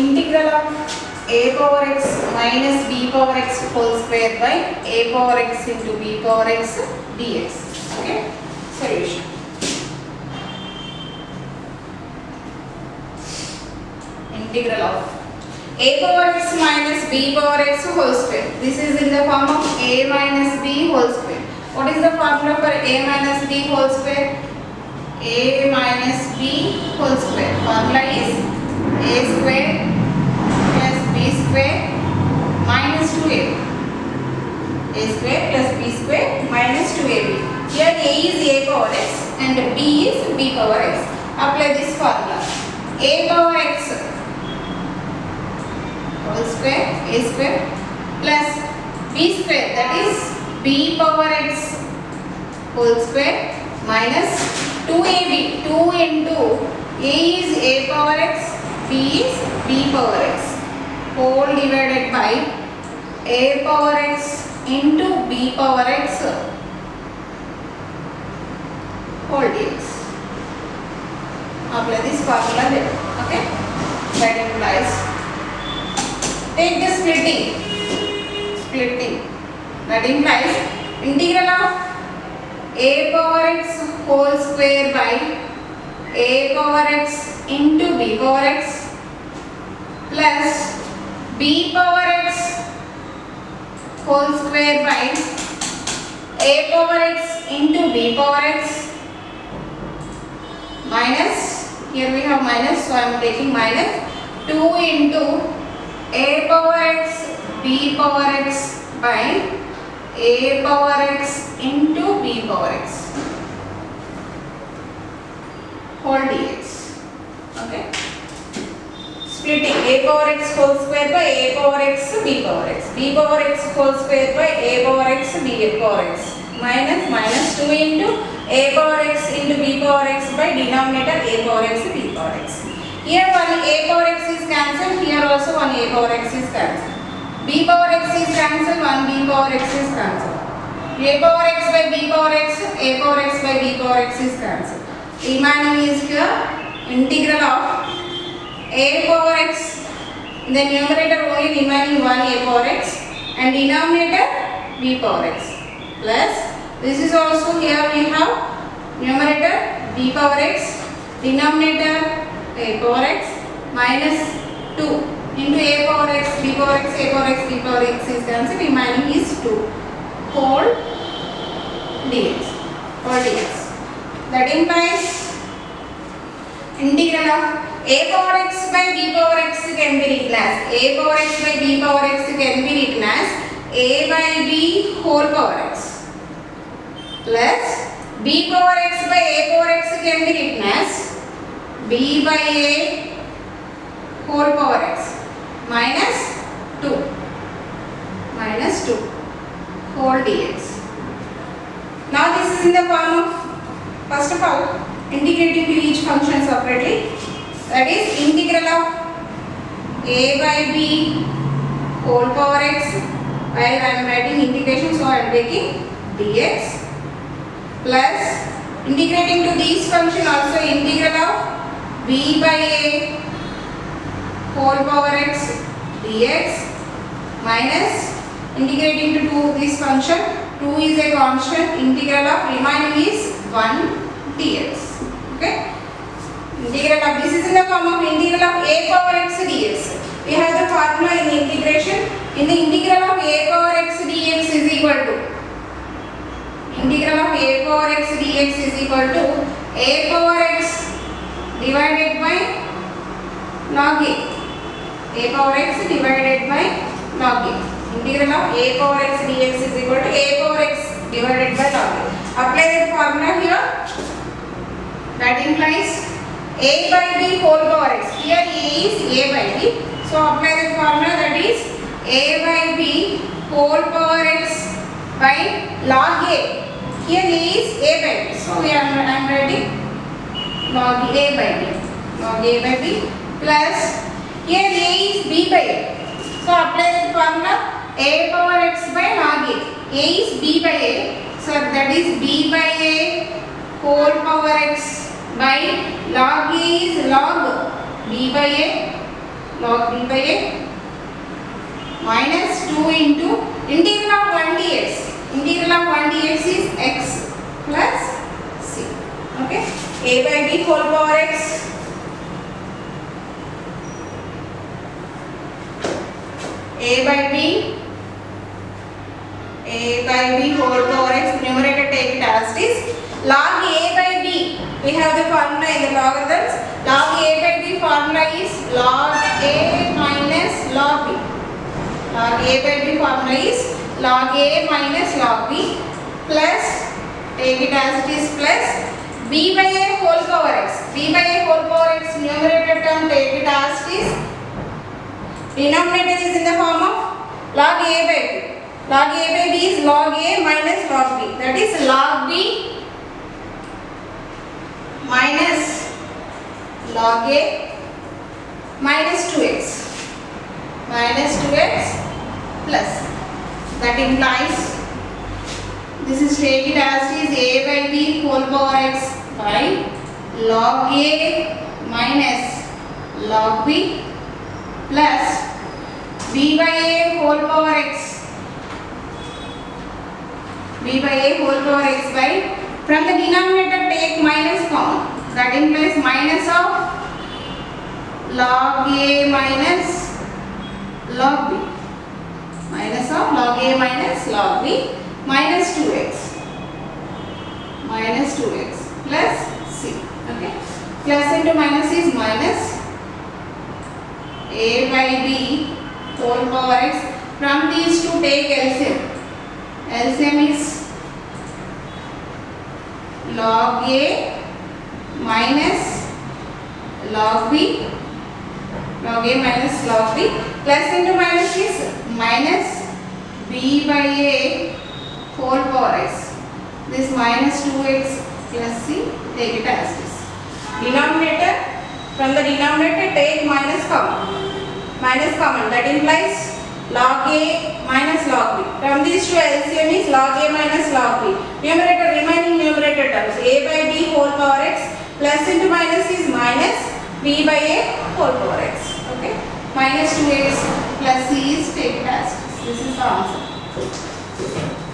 integral of a power x minus b power x whole square by a power x into b power x dx. Okay, solution. Integral of a power x minus b power x whole square. This is in the form of a minus b whole square. What is the formula for a minus b whole square? A minus b whole square. Formula is a square plus b square minus 2ab. A square plus b square minus 2ab. Here a is a power x and b is b power x. Apply this formula. A power x whole square, a square plus b square, that is b power x whole square minus 2ab. 2 into a is a power x, b is b power x whole divided by a power x into b power x whole dx. Apply this formula there. Okay, that implies, take the splitting. That implies integral of a power x whole square by a power x into b power x plus b power x whole square by a power x into b power x minus, here we have minus, so I am taking minus 2 into a power x b power x by a power x into b power x whole dx. Okay, splitting a power x whole square by a power x b power x, b power x whole square by a power x b power x minus 2 into a power x into b power x by denominator a power x b power x. Here one a power x is cancelled, here also one a power x is cancelled. B power x is cancelled, one b power x is cancelled. A power x by b power x, a power x by b power x is cancelled. Remaining is here integral of a power x, in the numerator only remaining one a power x and denominator b power x plus, this is also here we have numerator b power x, denominator a power x minus 2 into a power x, b power x, a power x, b power x is cancelled, remaining is 2 whole dx. That implies integral of a power x by b power x can be written as a power x by b power x can be written as a by b whole power x plus b power x by a power x can be written as b by a whole power x minus 2 whole dx. Now this is in the form of, first of all, integrating to each function separately, that is integral of a by b whole power x, while I am writing integration so I am taking dx plus integrating to these function also integral of b by a whole power x dx minus integrating to this function, 2 is a constant, integral of remaining is 1 dx. Okay, integral of, this is in the form of integral of a power x dx. We have the formula in integration. In the integral of a power x dx is equal to, integral of a power x dx is equal to a power x divided by log a. A power x divided by log a. Integral of a power x dx is equal to a power x divided by log a. Apply that formula here. That implies a by b whole power x. Here a is a by b. So apply that formula, that is a by b whole power x by log a. Here a is a by b. So I am writing log a by b. Log a by b plus, here a is b by a. So apply that formula, a power x by log a. A is b by a. So that is b by a whole power x by log a is log b by a log b by a minus 2 into integral of 1 dx. Integral of 1 dx is x plus c. Okay. A by b whole power x. A by b whole power x, numerator take it as it is. Log a by b, we have the formula in the logarithms. Log a by b formula is log a minus log b. Log a by b formula is log a minus log b plus, take it as it is, plus b by a whole power x. b by a whole power x numerator term, take it as it is. Denominator is in the form of log a by b. Log a by b is log a minus log b. That is log b minus log a minus 2x. Minus 2x plus. That implies this is taken as is a by b whole power x by log a minus log b plus b by a whole power x. b by a whole power x by, from the denominator take minus common. That implies minus of log a minus log b. Minus of log a minus log b minus 2x. Minus 2x plus c. Okay. Plus into minus is minus a by b whole power x. From these two take LCM. LCM is log a minus log b. Log a minus log b. Plus into minus is minus b by a whole power x. This minus 2x plus c, take it as this. Denominator, from the denominator take minus common. Minus common, that implies log a minus log b. From these two LCM is log a minus log b. Numerator, remaining numerator terms, a by b whole power x plus into minus is minus b by a whole power x. Okay. Minus 2x plus c is taken as this. This is the answer.